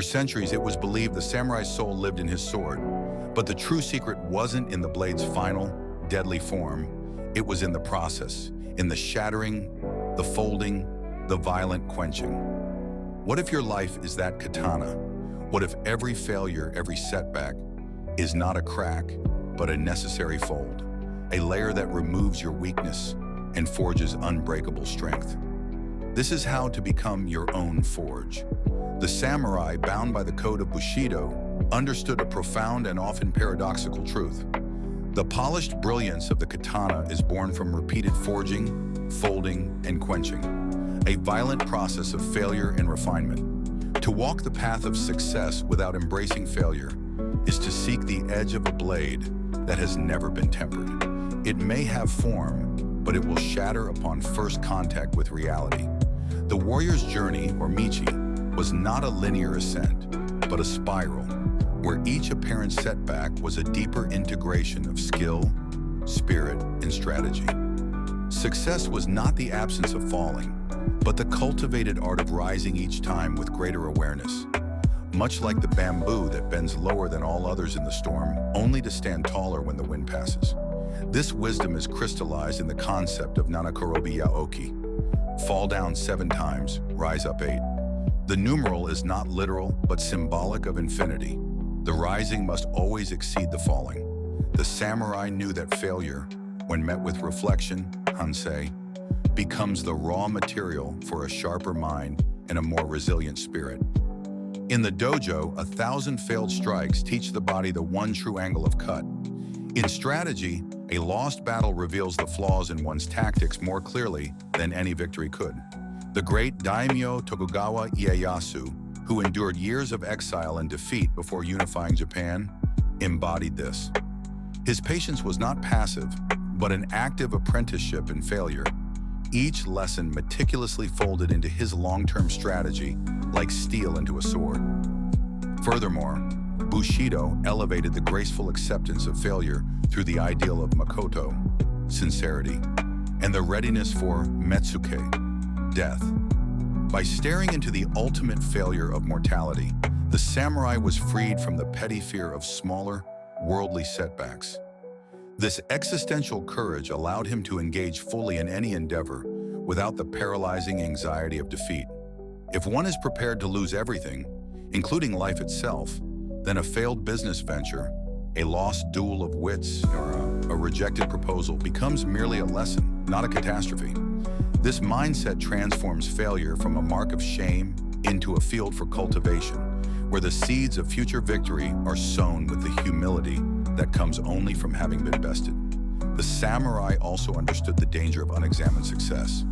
For centuries, it was believed the samurai's soul lived in his sword, but the true secret wasn't in the blade's final, deadly form. It was in the process, in the shattering, the folding, the violent quenching. What if your life is that katana? What if every failure, every setback, is not a crack, but a necessary fold, a layer that removes your weakness and forges unbreakable strength? This is how to become your own forge. The samurai, bound by the code of Bushido, understood a profound and often paradoxical truth. The polished brilliance of the katana is born from repeated forging, folding, and quenching, a violent process of failure and refinement. To walk the path of success without embracing failure is to seek the edge of a blade that has never been tempered. It may have form, but it will shatter upon first contact with reality. The warrior's journey, or Michi, was not a linear ascent, but a spiral, where each apparent setback was a deeper integration of skill, spirit, and strategy. Success was not the absence of falling, but the cultivated art of rising each time with greater awareness. Much like the bamboo that bends lower than all others in the storm, only to stand taller when the wind passes. This wisdom is crystallized in the concept of Nanakorobi Yaoki. Fall down 7 times, rise up 8. The numeral is not literal, but symbolic of infinity. The rising must always exceed the falling. The samurai knew that failure, when met with reflection, hansei, becomes the raw material for a sharper mind and a more resilient spirit. In the dojo, 1,000 failed strikes teach the body the one true angle of cut. In strategy, a lost battle reveals the flaws in one's tactics more clearly than any victory could. The great daimyo Tokugawa Ieyasu, who endured years of exile and defeat before unifying Japan, embodied this. His patience was not passive, but an active apprenticeship in failure. Each lesson meticulously folded into his long-term strategy, like steel into a sword. Furthermore, Bushido elevated the graceful acceptance of failure through the ideal of makoto, sincerity, and the readiness for metsuke, death. By staring into the ultimate failure of mortality, the samurai was freed from the petty fear of smaller, worldly setbacks. This existential courage allowed him to engage fully in any endeavor without the paralyzing anxiety of defeat. If one is prepared to lose everything, including life itself, then a failed business venture, a lost duel of wits, or a rejected proposal becomes merely a lesson, not a catastrophe. This mindset transforms failure from a mark of shame into a field for cultivation, where the seeds of future victory are sown with the humility that comes only from having been bested. The samurai also understood the danger of unexamined success.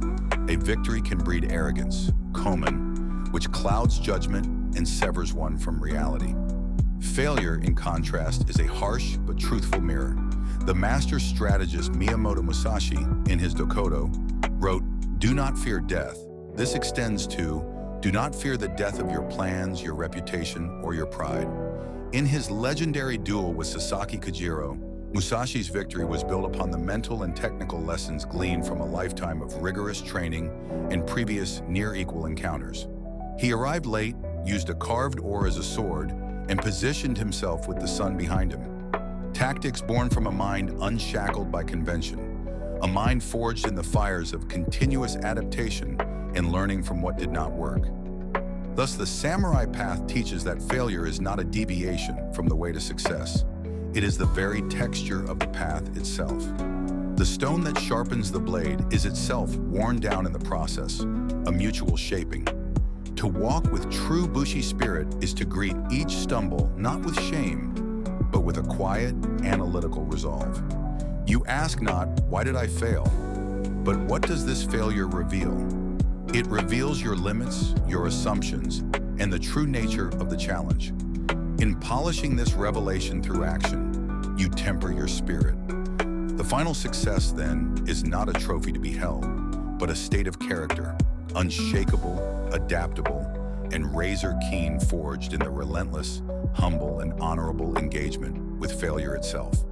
A victory can breed arrogance, komen, which clouds judgment and severs one from reality. Failure, in contrast, is a harsh but truthful mirror. The master strategist Miyamoto Musashi, in his Dokudo, wrote, "Do not fear death." This extends to, do not fear the death of your plans, your reputation, or your pride. In his legendary duel with Sasaki Kojiro, Musashi's victory was built upon the mental and technical lessons gleaned from a lifetime of rigorous training and previous near-equal encounters. He arrived late, used a carved oar as a sword, and positioned himself with the sun behind him. Tactics born from a mind unshackled by convention, a mind forged in the fires of continuous adaptation and learning from what did not work. Thus, the samurai path teaches that failure is not a deviation from the way to success. It is the very texture of the path itself. The stone that sharpens the blade is itself worn down in the process, a mutual shaping. To walk with true Bushi spirit is to greet each stumble not with shame, but with a quiet, analytical resolve. You ask not, why did I fail? But what does this failure reveal? It reveals your limits, your assumptions, and the true nature of the challenge. In polishing this revelation through action, you temper your spirit. The final success, then, is not a trophy to be held, but a state of character, unshakable, adaptable, and razor-keen, forged in the relentless, humble, and honorable engagement with failure itself.